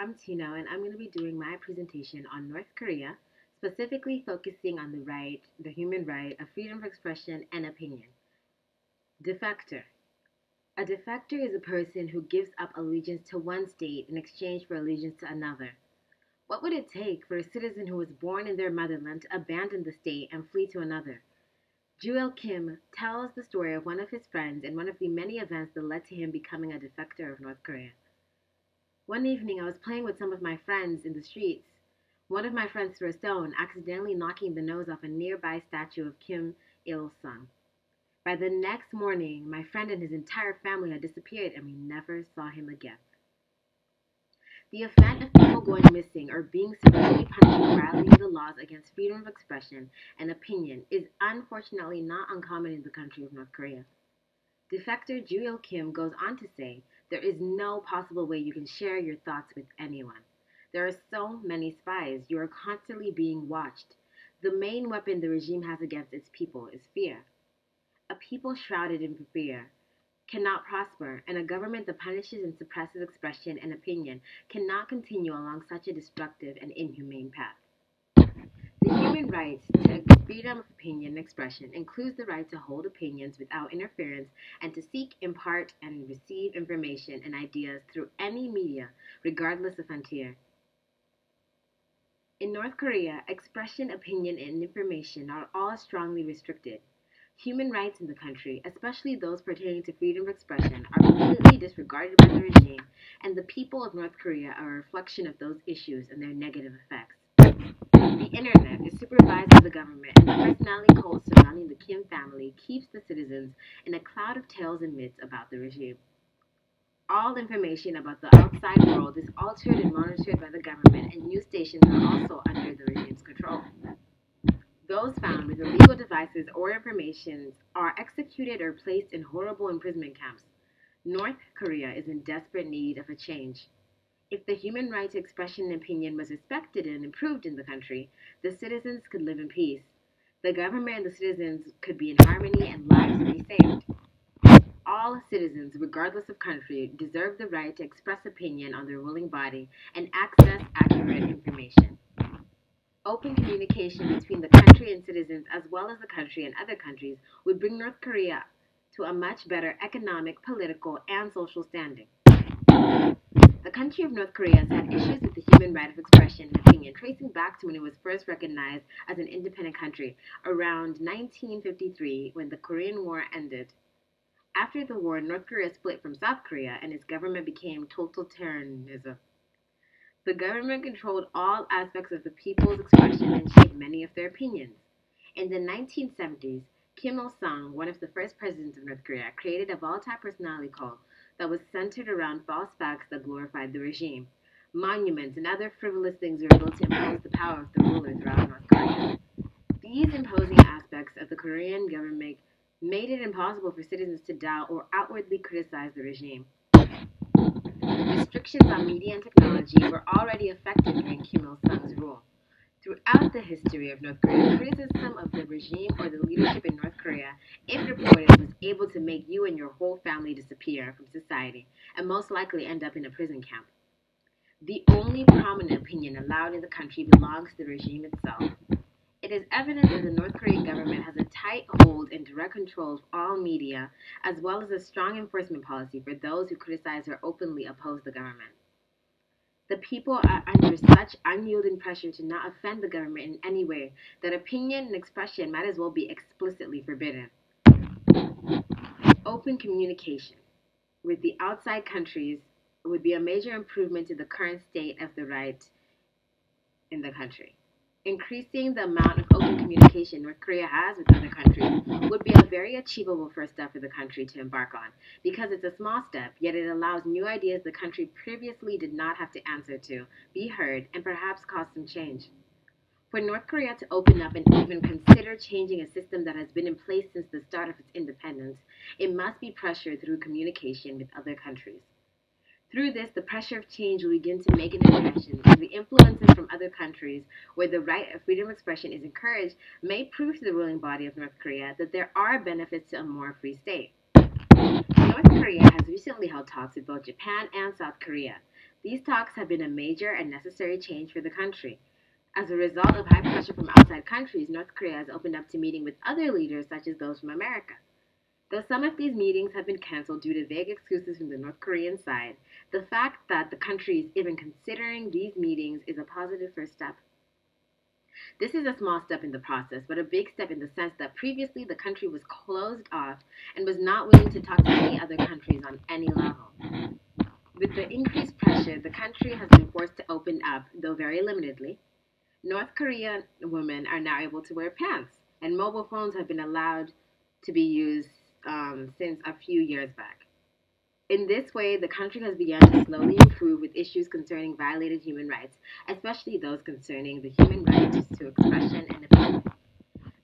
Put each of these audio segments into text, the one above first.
I'm Tino, and I'm going to be doing my presentation on North Korea, specifically focusing on the human right of freedom of expression and opinion. Defector. A defector is a person who gives up allegiance to one state in exchange for allegiance to another. What would it take for a citizen who was born in their motherland to abandon the state and flee to another? Jewel Kim tells the story of one of his friends and one of the many events that led to him becoming a defector of North Korea. One evening, I was playing with some of my friends in the streets. One of my friends threw a stone, accidentally knocking the nose off a nearby statue of Kim Il sung. By the next morning, my friend and his entire family had disappeared, and we never saw him again. The offense of people going missing or being severely punished for violating the laws against freedom of expression and opinion is unfortunately not uncommon in the country of North Korea. Defector Jewel Kim goes on to say, there is no possible way you can share your thoughts with anyone. There are so many spies. You are constantly being watched. The main weapon the regime has against its people is fear. A people shrouded in fear cannot prosper, and a government that punishes and suppresses expression and opinion cannot continue along such a destructive and inhumane path. The human right to freedom of opinion and expression includes the right to hold opinions without interference and to seek, impart, and receive information and ideas through any media, regardless of frontier. In North Korea, expression, opinion, and information are all strongly restricted. Human rights in the country, especially those pertaining to freedom of expression, are completely disregarded by the regime, and the people of North Korea are a reflection of those issues and their negative effects. The internet is supervised by the government, and the personality cult surrounding the Kim family keeps the citizens in a cloud of tales and myths about the regime. All information about the outside world is altered and monitored by the government, and news stations are also under the regime's control. Those found with illegal devices or information are executed or placed in horrible imprisonment camps. North Korea is in desperate need of a change. If the human right to expression and opinion was respected and improved in the country, the citizens could live in peace. The government and the citizens could be in harmony and lives would be saved. All citizens, regardless of country, deserve the right to express opinion on their ruling body and access accurate information. Open communication between the country and citizens, as well as the country and other countries, would bring North Korea to a much better economic, political, and social standing. The country of North Korea has had issues with the human right of expression and opinion, tracing back to when it was first recognized as an independent country around 1953 when the Korean War ended. After the war, North Korea split from South Korea and its government became totalitarianism. The government controlled all aspects of the people's expression and shaped many of their opinions. In the 1970s, Kim Il sung, one of the first presidents of North Korea, created a volatile personality cult that was centered around false facts that glorified the regime. Monuments and other frivolous things were built to impose the power of the ruler throughout North Korea. These imposing aspects of the Korean government made it impossible for citizens to doubt or outwardly criticize the regime. Restrictions on media and technology were already effective during Kim Il sung's rule. Throughout the history of North Korea, criticism of the regime or the leadership in North Korea, if reported, was able to make you and your whole family disappear from society and most likely end up in a prison camp. The only prominent opinion allowed in the country belongs to the regime itself. It is evident that the North Korean government has a tight hold and direct control of all media, as well as a strong enforcement policy for those who criticize or openly oppose the government. The people are under such unyielding pressure to not offend the government in any way that opinion and expression might as well be explicitly forbidden. Open communication with the outside countries would be a major improvement to the current state of the right in the country. Increasing the amount of open communication North Korea has with other countries would be a very achievable first step for the country to embark on, because it's a small step, yet it allows new ideas the country previously did not have to answer to, be heard, and perhaps cause some change. For North Korea to open up and even consider changing a system that has been in place since the start of its independence, it must be pressured through communication with other countries. Through this, the pressure of change will begin to make an impression, and the influences from other countries where the right of freedom of expression is encouraged may prove to the ruling body of North Korea that there are benefits to a more free state. North Korea has recently held talks with both Japan and South Korea. These talks have been a major and necessary change for the country. As a result of high pressure from outside countries, North Korea has opened up to meeting with other leaders, such as those from America. Though some of these meetings have been canceled due to vague excuses from the North Korean side, the fact that the country is even considering these meetings is a positive first step. This is a small step in the process, but a big step in the sense that previously the country was closed off and was not willing to talk to any other countries on any level. With the increased pressure, the country has been forced to open up, though very limitedly. North Korean women are now able to wear pants, and mobile phones have been allowed to be used since a few years back. In this way, the country has begun to slowly improve with issues concerning violated human rights, especially those concerning the human right to expression and opinion.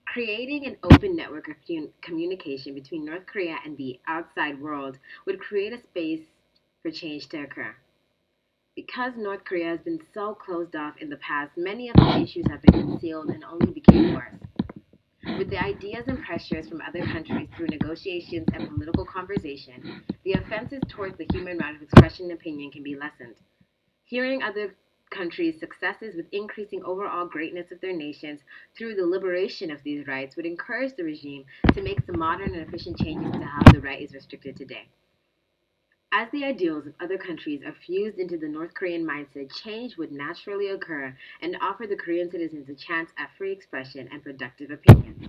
Creating an open network of communication between North Korea and the outside world would create a space for change to occur. Because North Korea has been so closed off in the past, many of the issues have been concealed and only became worse. With the ideas and pressures from other countries through negotiations and political conversation, the offenses towards the human right of expression and opinion can be lessened. Hearing other countries' successes with increasing overall greatness of their nations through the liberation of these rights would encourage the regime to make some modern and efficient changes to how the right is restricted today. As the ideals of other countries are fused into the North Korean mindset, change would naturally occur and offer the Korean citizens a chance at free expression and productive opinions.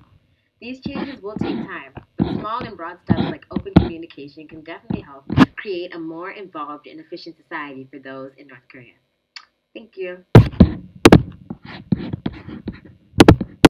These changes will take time, but small and broad steps like open communication can definitely help create a more involved and efficient society for those in North Korea. Thank you.